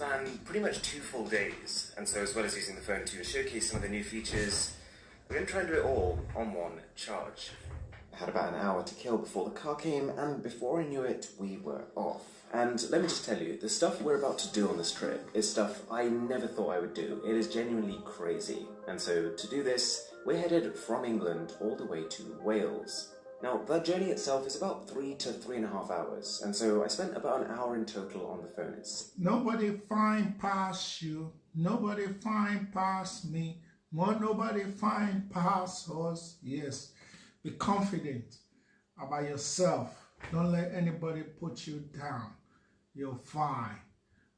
span pretty much 2 full days, and so as well as using the phone to showcase some of the new features, we're going to try and do it all on one charge. I had about an hour to kill before the car came, and before I knew it, we were off. And let me just tell you, the stuff we're about to do on this trip is stuff I never thought I would do. It is genuinely crazy. And so to do this, we're headed from England all the way to Wales. Now, that journey itself is about 3 to 3.5 hours, and so I spent about an hour in total on the phone. Nobody find past you, nobody find past me, more nobody find past us. Yes, be confident about yourself. Don't let anybody put you down. You're fine,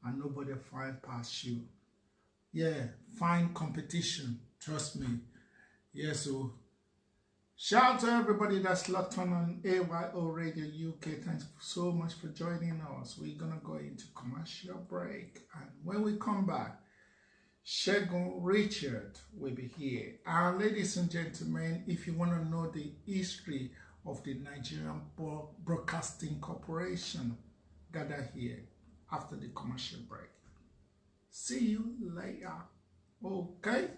and nobody find past you. Yeah, find competition, trust me. Yes, so shout out to everybody that's locked on AYO Radio UK. Thanks so much for joining us. We're gonna go into commercial break, and when we come back, Segun Richard will be here. And ladies and gentlemen, if you want to know the history of the Nigerian Broadcasting Corporation, gather here after the commercial break. See you later. Okay?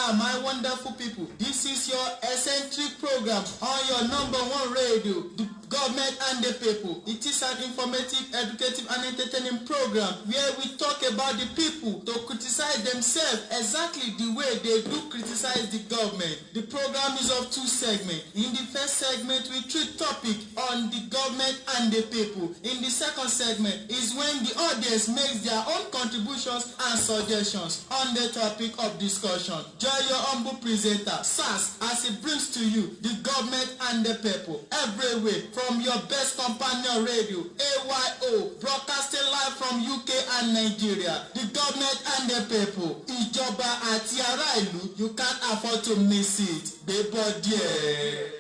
My wonderful people, this is your eccentric program on your #1 radio, the government and the people. It is an informative, educative and entertaining program where we talk about the people to criticize themselves exactly the way they do criticize the government. The program is of 2 segments. In the first segment, we treat topic on the government and the people. In the second segment is when the audience makes their own contributions and suggestions on the topic of discussion. Join your humble presenter, SAS, as it brings to you the government and the people every week from your best companion radio, AYO, broadcasting live from UK and Nigeria. The government and the people, Ìjọba àti ará ìlú, you can't afford to miss it. Baby, dear.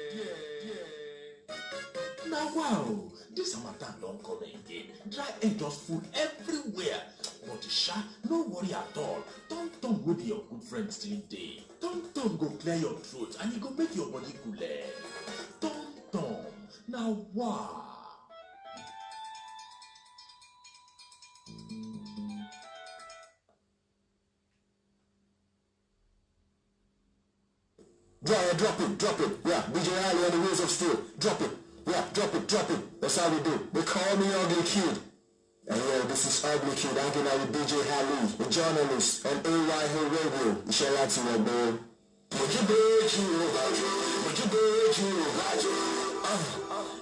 Now, wow, this Harmattan don't come again. Dry air just full everywhere. But Sha, no worry at all. Tom go be your good friend still day. Tom go clear your throat and he go make your body cooler. Tom, now wow. Drop it. Yeah, BJ Ali on the wheels of steel. Drop it. Yeah, drop it. That's how we do. They call me Ugly Kid. And yeah, this is Ugly Kid hanging out with DJ Halley, the journalist on AYO Radio. Shout out to you, man.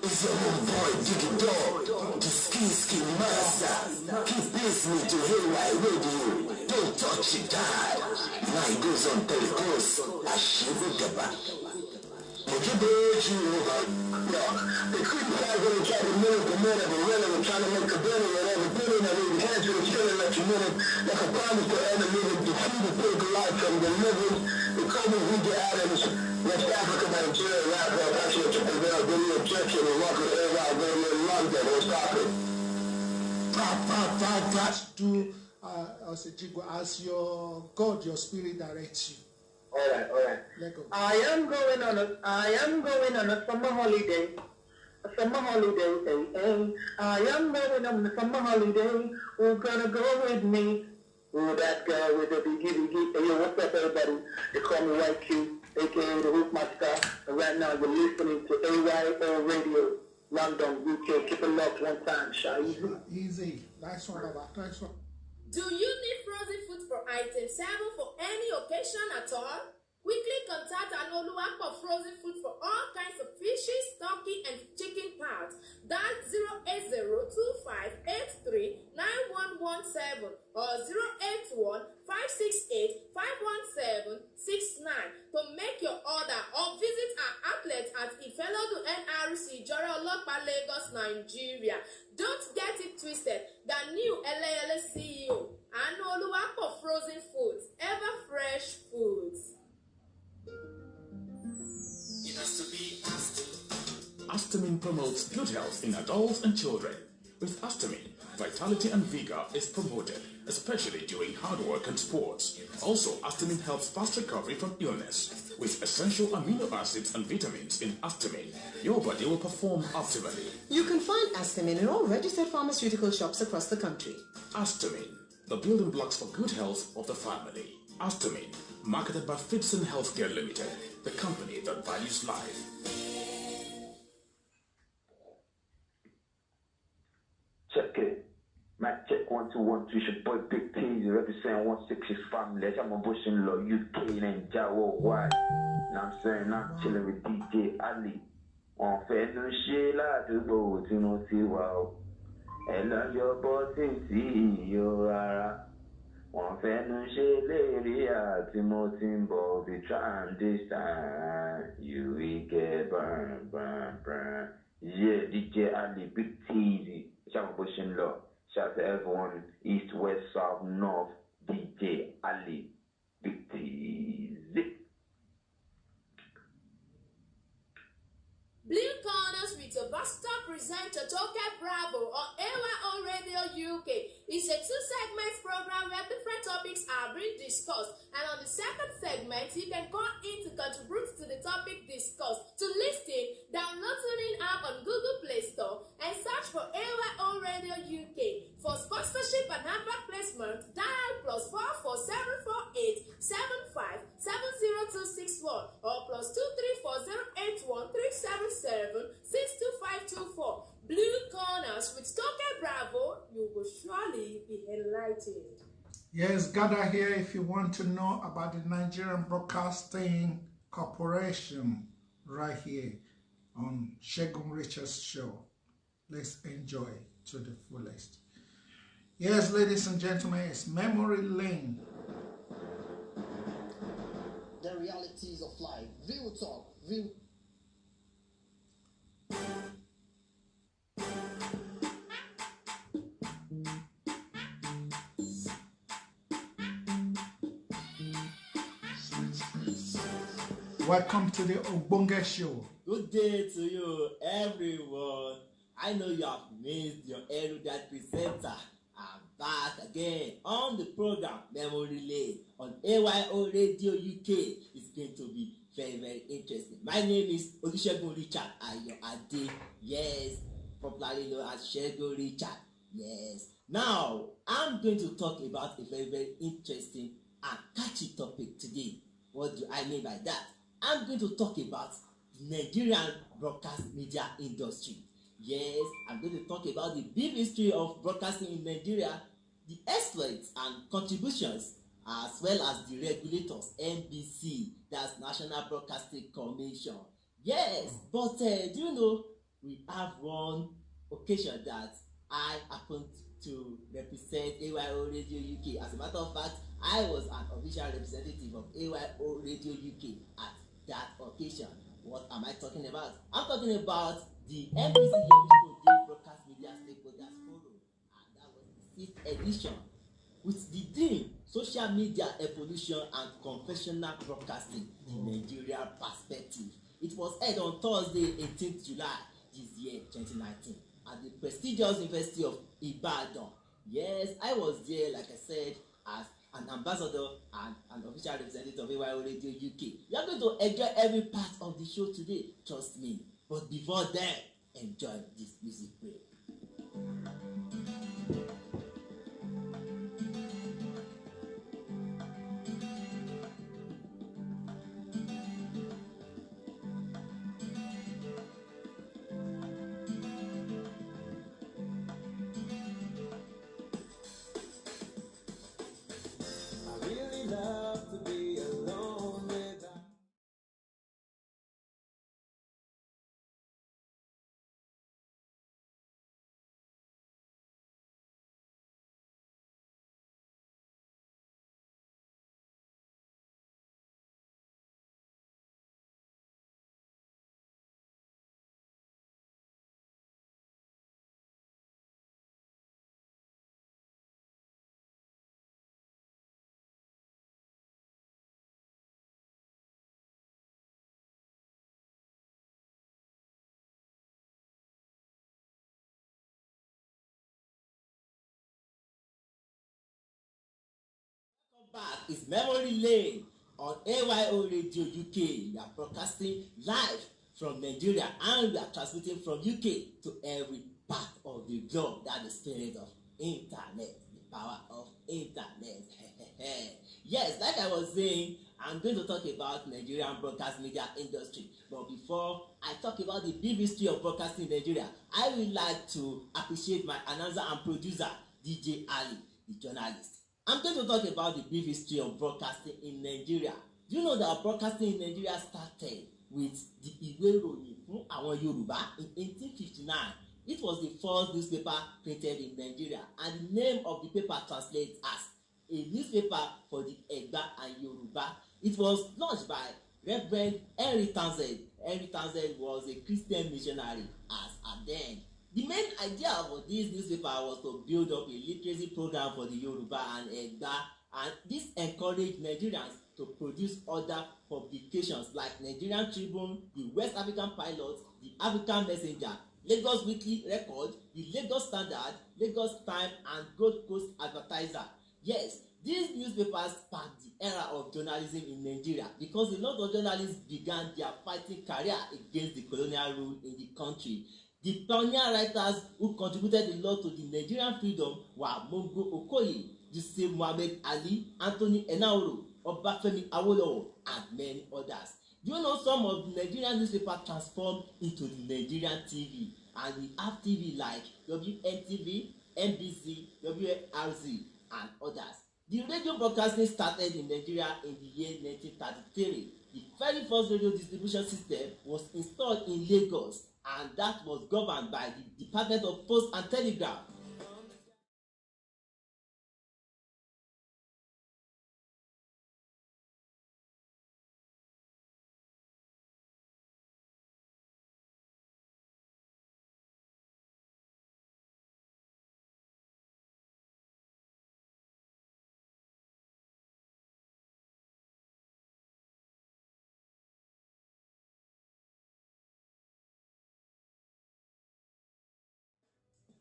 It's your own boy, Diggy Dog, the ski master. Keep listening to AYO Radio. Don't touch it, Dad. Now it goes on till it goes. I shiver the back. The creepy guys gonna try to mimic the men of the women and trying to make a billion and every billion and even cancer is killing that you minute. Like a promise to enemy to defeat the big life from the living. The COVID we get out of this West Africa, Nigeria, rap, actually to prevent video objection and walk with everybody going in London. What's poppin'? Do as your God, your spirit directs you. All right. I am going on a summer holiday. I am going on a summer holiday. Who's gonna go with me? Oh, that girl with the biggie. Hey, yo, what's up, everybody? They call me White Q, aka the Hoofmaster. And right now, you're listening to AYO Radio, London, UK. Keep it locked one time, Shy. Easy. Nice one, Baba. Nice one. Do you need frozen food for item 7 for any occasion at all? Quickly contact Anoluwapo Frozen Food for all kinds of fishes, turkey, and chicken parts. That's 08025839117 or 08156851769 to make your order or visit our outlet at Ifelodu NRC, Jora Olopa, Lagos, Nigeria. Don't get it twisted. The new LAL CEO, Anoluwapo Frozen Foods, ever fresh foods. Astamin promotes good health in adults and children. With Astamine, vitality and vigor is promoted, especially during hard work and sports. Also, Astamine helps fast recovery from illness. With essential amino acids and vitamins in Astamine, your body will perform optimally. You can find Astamine in all registered pharmaceutical shops across the country. Astamine, the building blocks for good health of the family. Astamine, marketed by Fitson Healthcare Limited, the company that values life. Check it. Mac check 1 2 1 3. It's your boy Big Teasy representing 166 family. I'm a bush in law, UK and worldwide. Now I'm saying I'm chilling with DJ Ali. On fait no shit like to go to no see wow. And learn your boss in see you rara. On fait no shit lady Timothy Bobby trying this time. You will get burn, burn, burn. Yeah, DJ Ali, Big Teasy. I'm a bush in law. Shout out to everyone, east, west, south, north, DJ Ali, Big Teasy. Blue Corners with a Buster presenter Toke Bravo on AYO Radio UK. It's a two-segment program where different topics are being discussed. And on the second segment, you can call in to contribute to the topic discussed. To listen, download TuneIn app on Google Play Store and search for AYO Radio UK. For sponsorship and advert placement, dial +44748 75 70261 or +234081377 62524. Blue Corners with Toke Bravo. You will surely be enlightened. Yes, gather here if you want to know about the Nigerian Broadcasting Corporation right here on Segun Richards Show. Let's enjoy to the fullest. Yes, ladies and gentlemen, it's Memory Lane. The realities of life, real talk, real. Welcome to the Ogbonge Show. Good day to you, everyone. I know you have missed your erudite presenter. I'm back again on the program Memory Lane on AYO Radio UK. It's going to be very, very interesting. My name is Olusegun Richard Ayo-Ade. Yes, popularly known as Segun Richard. Yes. Now, I'm going to talk about a very, very interesting and catchy topic today. What do I mean by that? I'm going to talk about the Nigerian broadcast media industry. Yes, I'm going to talk about the deep history of broadcasting in Nigeria, the exploits and contributions, as well as the regulators, NBC, that's National Broadcasting Commission. Yes, but do you know, we have one occasion that I happened to represent AYO Radio UK. As a matter of fact, I was an official representative of AYO Radio UK at that occasion. What am I talking about? I'm talking about the NBC Broadcast Media Stakeholders Forum, and that was the 6th edition with the theme Social Media Evolution and Confessional Broadcasting, the Nigeria Perspective. It was held on Thursday, 18th July this year, 2019, at the prestigious University of Ibadan. Yes, I was there, like I said, as an ambassador and an official representative of AYO Radio UK. You are going to enjoy every part of the show today, trust me. But before then, enjoy this music break. back is Memory Lane on AYO Radio UK. We are broadcasting live from Nigeria and we are transmitting from UK to every part of the globe. That is the spirit of internet, the power of internet. Yes, like I was saying, I'm going to talk about Nigerian broadcast media industry. But before I talk about the brief history of broadcasting in Nigeria, I would like to appreciate my announcer and producer, DJ Ali, the journalist. I'm going to talk about the brief history of broadcasting in Nigeria. Do you know that broadcasting in Nigeria started with the Ìwé Ìròyìn fún àwọn Yorùbá in 1859? It was the first newspaper printed in Nigeria, and the name of the paper translates as a newspaper for the Egba and Yoruba. It was launched by Reverend Henry Townsend. Henry Townsend was a Christian missionary as at then. The main idea of this newspaper was to build up a literacy program for the Yoruba and Egba, and this encouraged Nigerians to produce other publications like Nigerian Tribune, the West African Pilot, the African Messenger, Lagos Weekly Record, the Lagos Standard, Lagos Time, and Gold Coast Advertiser. Yes, these newspapers sparked the era of journalism in Nigeria because a lot of journalists began their fighting career against the colonial rule in the country. The pioneer writers who contributed a lot to the Nigerian freedom were Mongo Okoye, Joseph Muhammad Ali, Anthony Enahoro, Obafemi Awolowo, and many others. Do you know some of the Nigerian newspapers transformed into the Nigerian TV? And we have TV like WNTV, NBC, WRZ, and others. The radio broadcasting started in Nigeria in the year 1933. The very first radio distribution system was installed in Lagos, and that was governed by the Department of Post and Telegraph.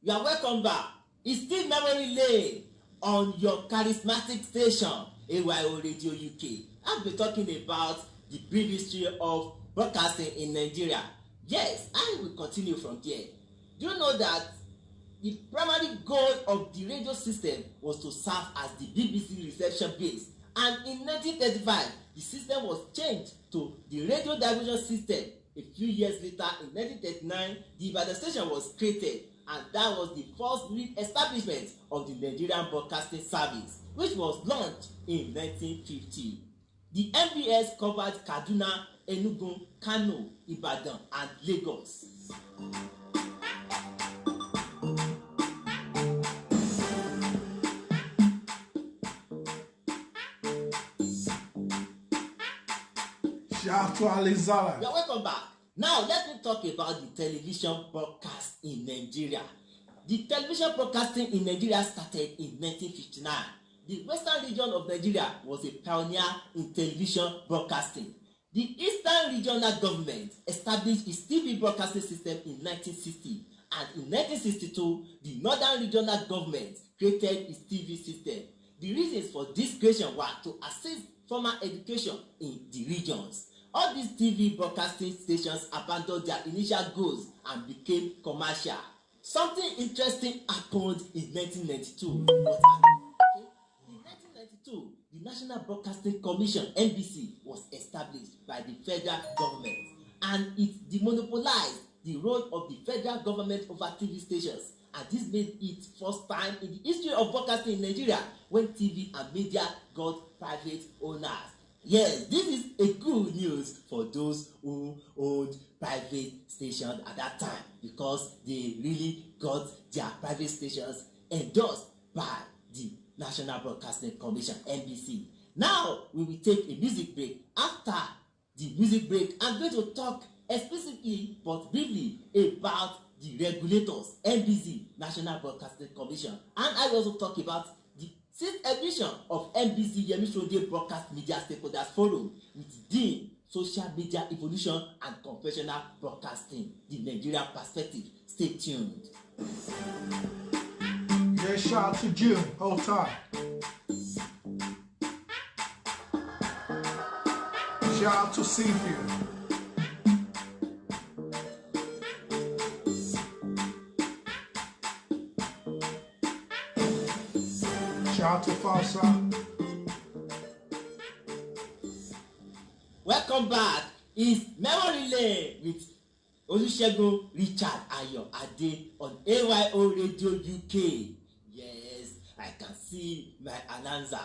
You are welcome back. It's still Memory Lane on your charismatic station, AYO Radio UK. I've been talking about the brief history of broadcasting in Nigeria. Yes, I will continue from there. Do you know that the primary goal of the radio system was to serve as the BBC reception base? And in 1935, the system was changed to the radio division system. A few years later, in 1939, the Ibadan station was created, and that was the first re-establishment of the Nigerian Broadcasting Service, which was launched in 1950. The NBS covered Kaduna, Enugu, Kano, Ibadan, and Lagos. Shout to Alizala. You're welcome back. Now let me talk about the television broadcast in Nigeria. The television broadcasting in Nigeria started in 1959. The western region of Nigeria was a pioneer in television broadcasting. The eastern regional government established its TV broadcasting system in 1960, and in 1962, the northern regional government created its TV system. The reasons for this creation were to assist formal education in the regions. All these TV broadcasting stations abandoned their initial goals and became commercial. Something interesting happened in 1992. In 1992, the National Broadcasting Commission (NBC) was established by the federal government, and it demonopolized the role of the federal government over TV stations. And this made it first time in the history of broadcasting in Nigeria when TV and media got private owners. Yes, this is a good news for those who owned private stations at that time, because they really got their private stations endorsed by the National Broadcasting Commission (NBC). Now we will take a music break. After the music break, I'm going to talk explicitly but briefly about the regulators, NBC, National Broadcasting Commission, and I will also talk about the 6th edition of NBC Yemi Sonde Broadcast Media Stakeholders Forum with Dean, Social Media Evolution and Conventional Broadcasting, the Nigerian Perspective. Stay tuned. Yeah, shout out to June. Hold tight. job to save you. Shout to Falsa. Welcome back. It's Memory Lane with Olusegun Richard Ayo Ade on AYO Radio UK. Yes, I can see my announcer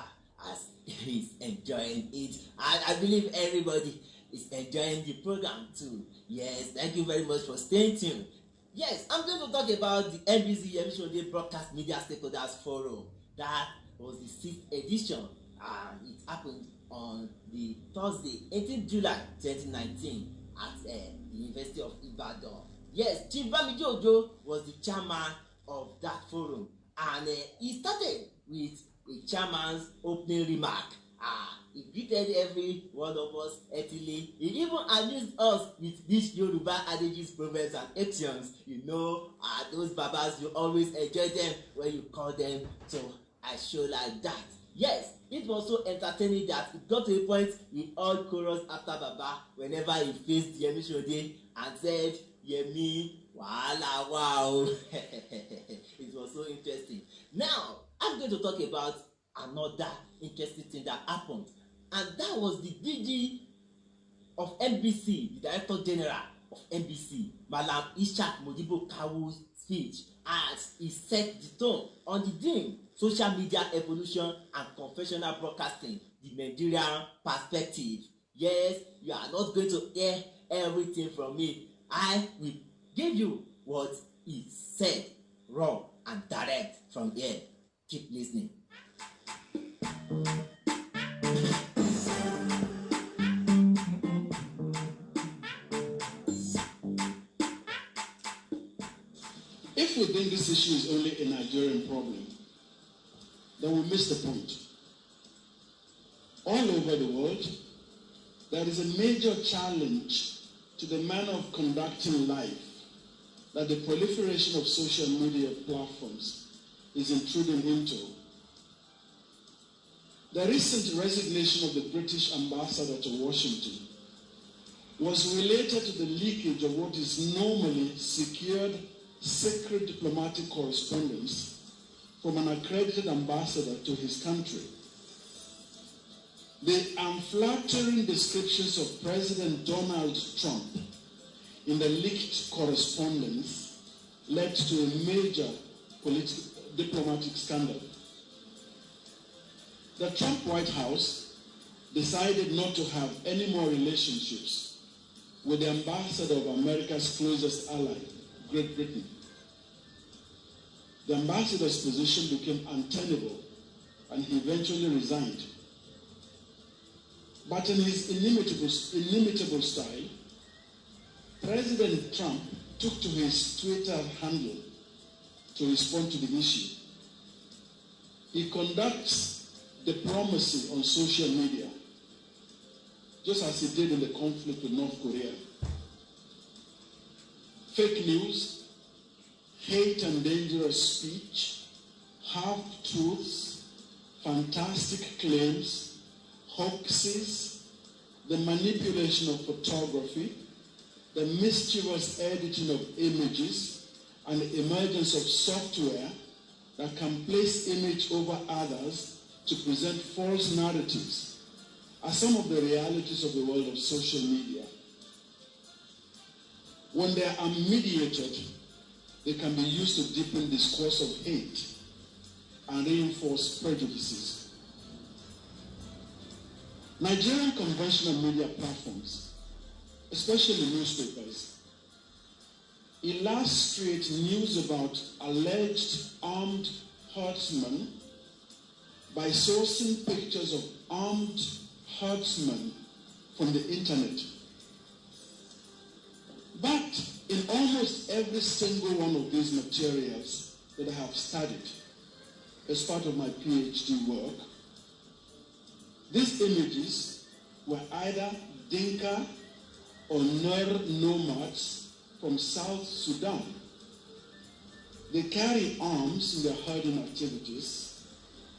as he's enjoying it. And I believe everybody is enjoying the program too. Yes, thank you very much for staying tuned. Yes, I'm going to talk about the NBC Yemi Broadcast Media Stakeholders Forum. That was the 6th edition, and it happened on the Thursday, 18th July 2019 at the University of Ibadan. Yes, Chief Bamiji Ojo was the chairman of that forum, and he started with a chairman's opening remark. He greeted every one of us heartily. He even amused us with these Yoruba adages, proverbs, and actions. You know, those babas, you always enjoy them when you call them to a show like that. Yes, it was so entertaining that it got to a point we all chorus after Baba whenever he faced Yemi Shode and said, Yemi, wahala wow. It was so interesting. Now, I'm going to talk about another interesting thing that happened, and that was the DG of NBC, the Director General of NBC, Malam Ishaq Modibo Kawu's speech, as he set the tone on the theme social media evolution and confessional broadcasting, the Nigerian perspective. Yes, you are not going to hear everything from me. I will give you what he said, raw and direct from here. Keep listening. If we think this issue is only a Nigerian problem, then we miss the point. All over the world, there is a major challenge to the manner of conducting life that the proliferation of social media platforms is intruding into. The recent resignation of the British ambassador to Washington was related to the leakage of what is normally secured secret diplomatic correspondence from an accredited ambassador to his country. The unflattering descriptions of President Donald Trump in the leaked correspondence led to a major diplomatic scandal. The Trump White House decided not to have any more relationships with the ambassador of America's closest ally, Great Britain. The ambassador's position became untenable, and he eventually resigned. But in his inimitable style, President Trump took to his Twitter handle to respond to the issue. He conducts diplomacy on social media, just as he did in the conflict with North Korea. Fake news, hate and dangerous speech, half-truths, fantastic claims, hoaxes, the manipulation of photography, the mischievous editing of images, and the emergence of software that can place image over others to present false narratives are some of the realities of the world of social media. When they are unmediated, they can be used to deepen discourse of hate and reinforce prejudices. Nigerian conventional media platforms, especially newspapers, illustrate news about alleged armed herdsmen by sourcing pictures of armed herdsmen from the internet. But in almost every single one of these materials that I have studied as part of my PhD work, these images were either Dinka or Nur nomads from South Sudan. They carry arms in their herding activities,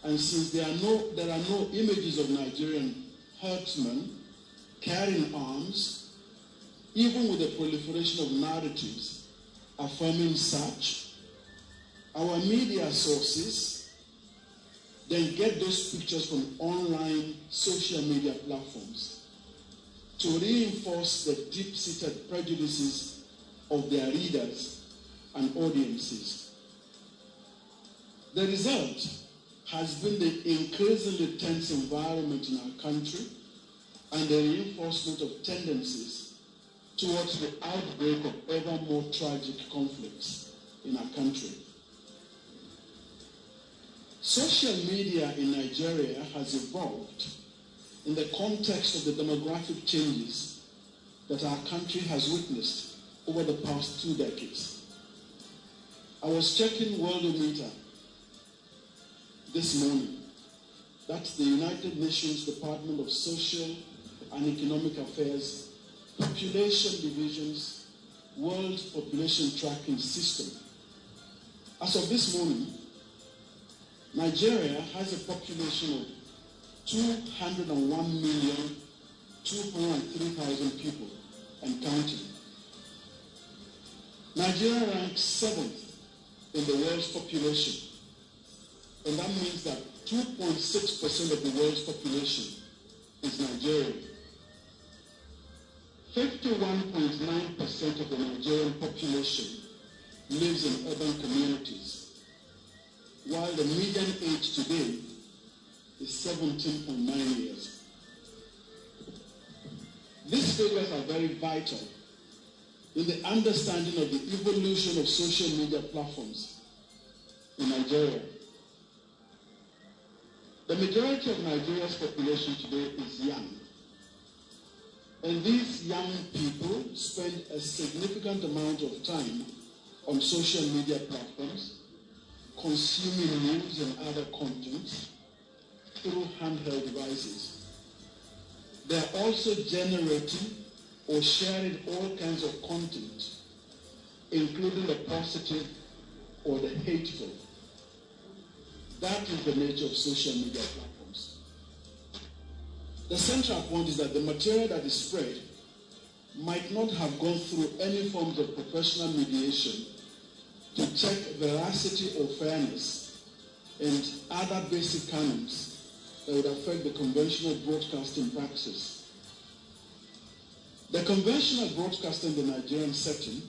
and since there are no images of Nigerian herdsmen, carrying arms, even with the proliferation of narratives affirming such, our media sources then get those pictures from online social media platforms to reinforce the deep-seated prejudices of their readers and audiences. The result has been the increasingly tense environment in our country and the reinforcement of tendencies towards the outbreak of ever more tragic conflicts in our country. Social media in Nigeria has evolved in the context of the demographic changes that our country has witnessed over the past 2 decades. I was checking Worldometer this morning. That's the United Nations Department of Social and Economic Affairs Population Division's World Population Tracking System. As of this morning, Nigeria has a population of 201,203,000 people and counting. Nigeria ranks 7th in the world's population, and that means that 2.6% of the world's population is Nigerian. 51.9% of the Nigerian population lives in urban communities, while the median age today is 17.9 years. These figures are very vital in the understanding of the evolution of social media platforms in Nigeria. The majority of Nigeria's population today is young. And these young people spend a significant amount of time on social media platforms, consuming news and other content through handheld devices. They're also generating or sharing all kinds of content, including the positive or the hateful. That is the nature of social media platforms. The central point is that the material that is spread might not have gone through any forms of professional mediation to check veracity or fairness and other basic canons that would affect the conventional broadcasting practice. The conventional broadcaster in the Nigerian setting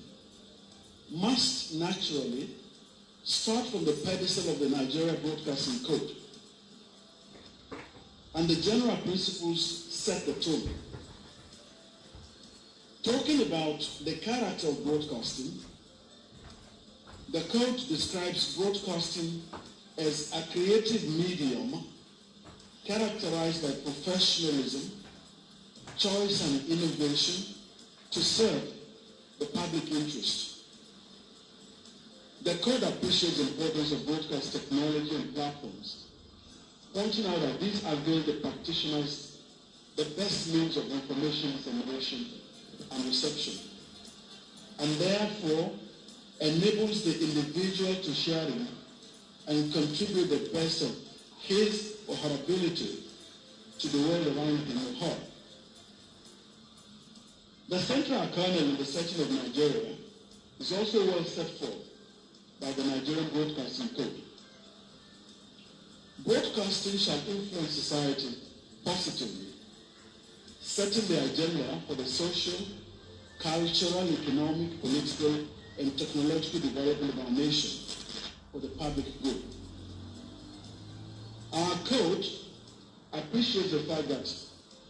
must naturally start from the pedestal of the Nigeria Broadcasting Code. And the general principles set the tone. Talking about the character of broadcasting, the code describes broadcasting as a creative medium characterized by professionalism, choice and innovation to serve the public interest. The code appreciates the importance of broadcast technology and platforms, pointing out that these avail the practitioners the best means of information dissemination and reception, and therefore enables the individual to share in and contribute the best of his or her ability to the world around him or her. The central kernel in the setting of Nigeria is also well set forth by the Nigerian Broadcasting Code. Broadcasting shall influence society positively, setting the agenda for the social, cultural, economic, political, and technological development of our nation for the public good. Our code appreciates the fact that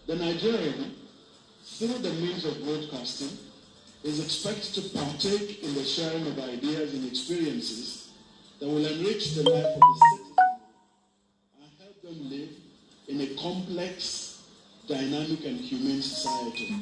the Nigerian, through the means of broadcasting, is expected to partake in the sharing of ideas and experiences that will enrich the life of the citizen and help them live in a complex, dynamic, and humane society.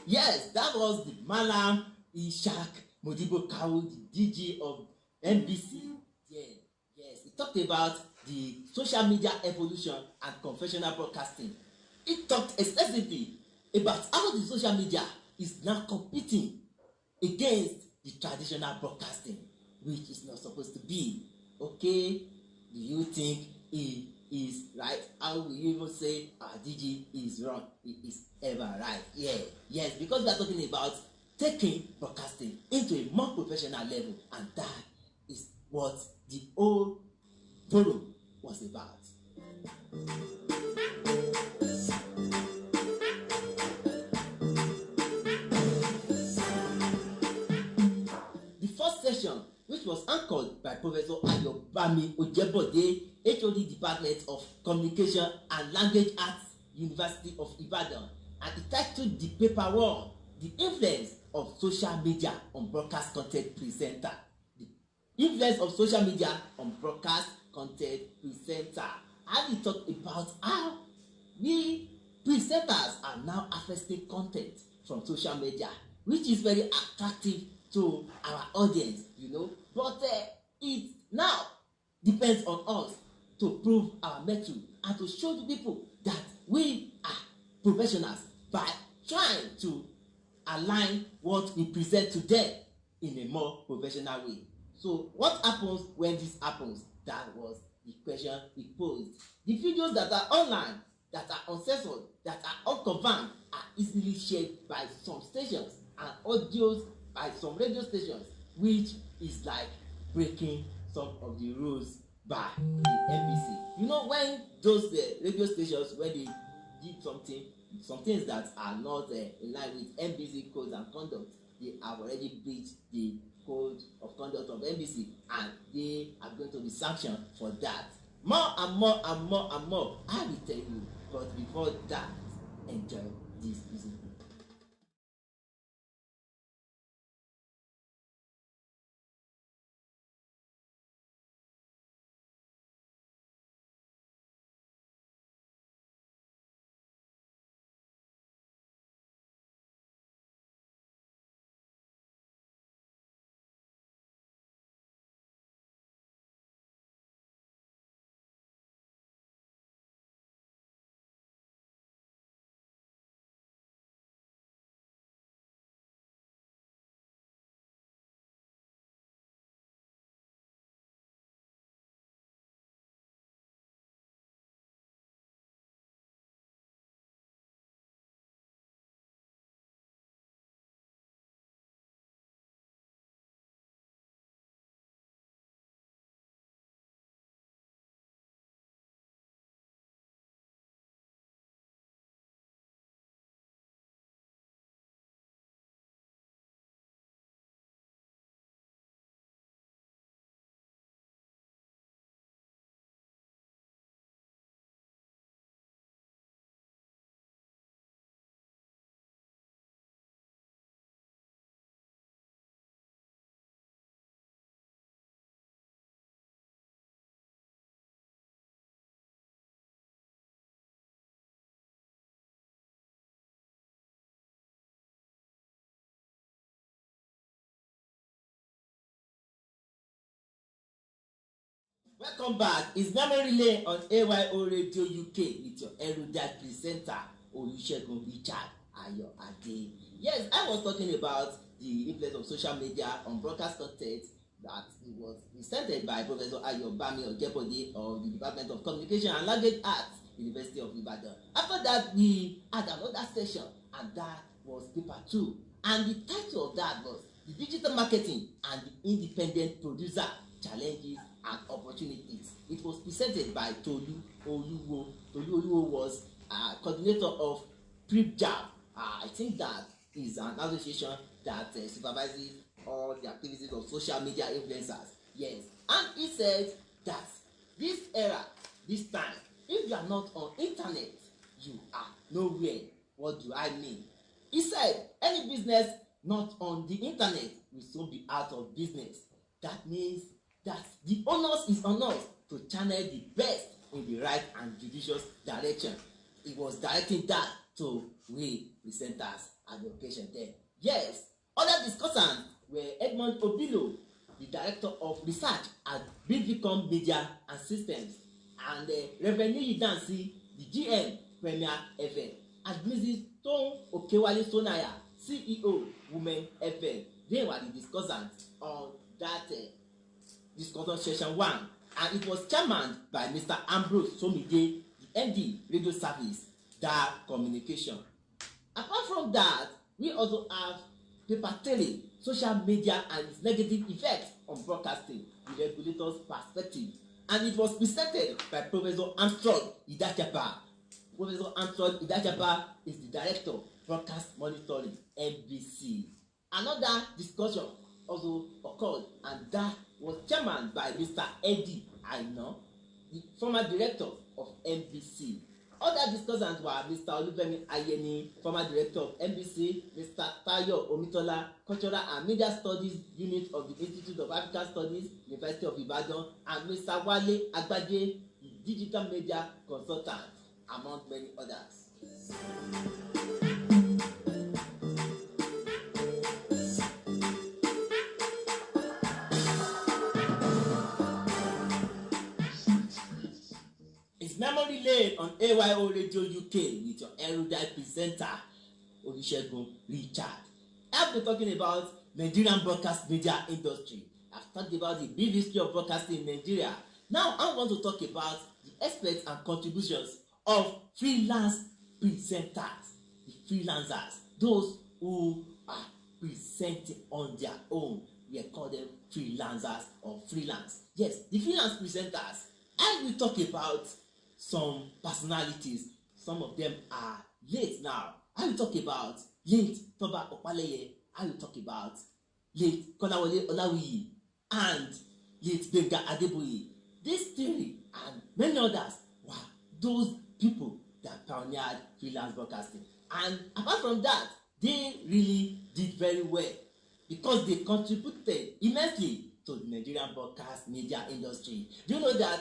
Yes, that was the Malam Ishaq Modibo Kawu, the DG of NBC. Yes, he talked about the social media evolution and conventional broadcasting. He talked extensively about how the social media is now competing against the traditional broadcasting. which is not supposed to be. Okay, do you think he is right? How will you even say DG is wrong? He is ever right? Yes, because we are talking about taking broadcasting into a more professional level, and that is what the whole forum was about. The first session, which was anchored by Professor Ayobami Ojebode, HOD Department of Communication and Language Arts, University of Ibadan, and it titled the paper one, The Influence of Social Media on Broadcast Content Presenter. The influence of social media on broadcast content presenter. And we talked about how we presenters are now harvesting content from social media, which is very attractive to our audience, but it now depends on us to prove our mettle and to show the people that we are professionals by trying to align what we present to them in a more professional way. So what happens when this happens? That was the question we posed. The videos that are online, that are uncensored, that are unconfirmed, are easily shared by some stations and audios by some radio stations, which is like breaking some of the rules by the NBC. When those radio stations, when they did some things that are not in line with NBC codes and conduct, they have already breached the code of conduct of NBC, and they are going to be sanctioned for that. More and more and more and more, I will tell you. But before that, enjoy this music. Welcome back. It's Memory Lane on AYO Radio UK with your erudite presenter, Olusegun Richard Ayo Ade. Yes, I was talking about the influence of social media on broadcast content that it was presented by Professor Ayobami Ojebode of the Department of Communication and Language Arts, University of Ibadan. After that, we had another session, and that was paper 2. And the title of that was The Digital Marketing and the Independent Producer Challenges and Opportunities. It was presented by Tolu Oluwo. Tolu Oluwo was coordinator of PRIPJAB. I think that is an association that supervises all the activities of social media influencers. Yes, and he said that this era, this time, if you are not on internet, you are nowhere. What do I mean? He said any business not on the internet will soon be out of business. That means that the onus is on us to channel the best in the right and judicious direction. He was directing that to we presenters at the occasion there. Yes, other discussants were Edmond Obilo, the director of research at Bidvicom Media and Systems, and Reverend Yidansi, the GM Premier FM, and Mrs. Tom Okewale Sonaya, CEO Women FM. They were the discussants on that discussion session 1, and it was chairmaned by Mr. Ambrose Somide, the MD, Radio Service, Dar Communication. Apart from that, we also have paper telling, social media and its negative effects on broadcasting, the regulator's perspective. And it was presented by Professor Armstrong Idachapa. Professor Armstrong Idachapa is the Director of Broadcast Monitoring, NBC. Another discussion also occurred, and that was chairmaned by Mr. Eddie Aina, the former Director of NBC. Other discussants were Mr. Olufemi Ayeni, former Director of NBC, Mr. Tayo Omitola, Cultural and Media Studies Unit of the Institute of African Studies, University of Ibadan, and Mr. Wale Agbaje, the Digital Media Consultant, among many others. It's Memory Lane on AYO Radio UK with your erudite presenter, Olusegun Richard. I've been talking about Nigerian broadcast media industry. I've talked about the brief history of broadcasting in Nigeria. Now I want to talk about the aspects and contributions of freelance presenters, the freelancers, those who are presenting on their own. We call them freelancers or freelance. Yes, the freelance presenters. I will talk about some personalities. Some of them are late now. I will talk about late Toba Opaleye. I will talk about late Kolawole Olawiyi and late Benga Adeboye. These three and many others were those people that pioneered freelance broadcasting. And apart from that, they really did very well because they contributed immensely to the Nigerian broadcast media industry. Do you know that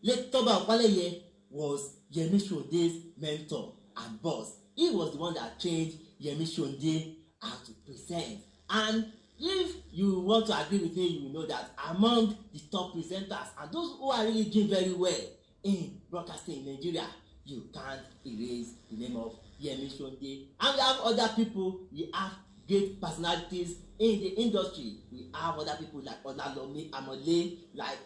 late Toba Opaleye was Yemi Sonde's mentor and boss? He was the one that trained Yemi Sonde how to present. And if you want to agree with me, you will know that among the top presenters and those who are really doing very well in broadcasting in Nigeria, you can't erase the name of Yemi Sonde. And we have other people. We have great personalities in the industry. We have other people like Olalomi Amole, like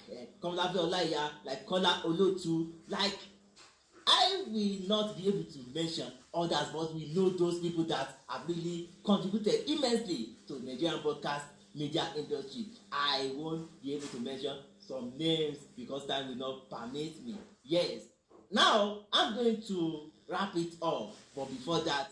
Komolafe Olaiya, like Kola Olotu. Like, I will not be able to mention others, but we know those people that have really contributed immensely to the Nigerian broadcast media industry. I won't be able to mention some names because time will not permit me. Yes. Now, I'm going to wrap it up, but before that,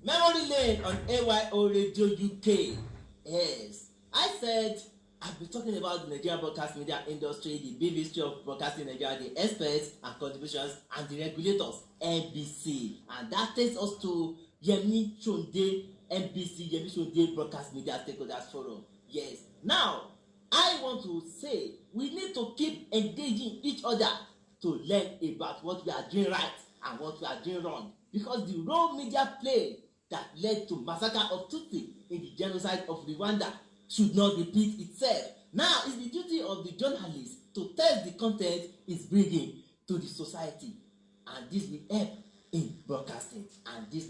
Memory Lane on AYO Radio UK. Yes, I said I've been talking about the Nigerian broadcast media industry, the brief history of broadcasting in Nigeria, the experts and contributions, and the regulators, NBC. And that takes us to Yemi Sonde, NBC, Yemi Sonde Broadcast Media Stakeholders Forum. Yes. Now, I want to say we need to keep engaging each other to learn about what we are doing right and what we are doing wrong. Because the role media played that led to massacre of Tutsi in the genocide of Rwanda should not repeat itself. Now it's the duty of the journalists to test the content it's bringing to the society, and this will help in broadcasting, and this will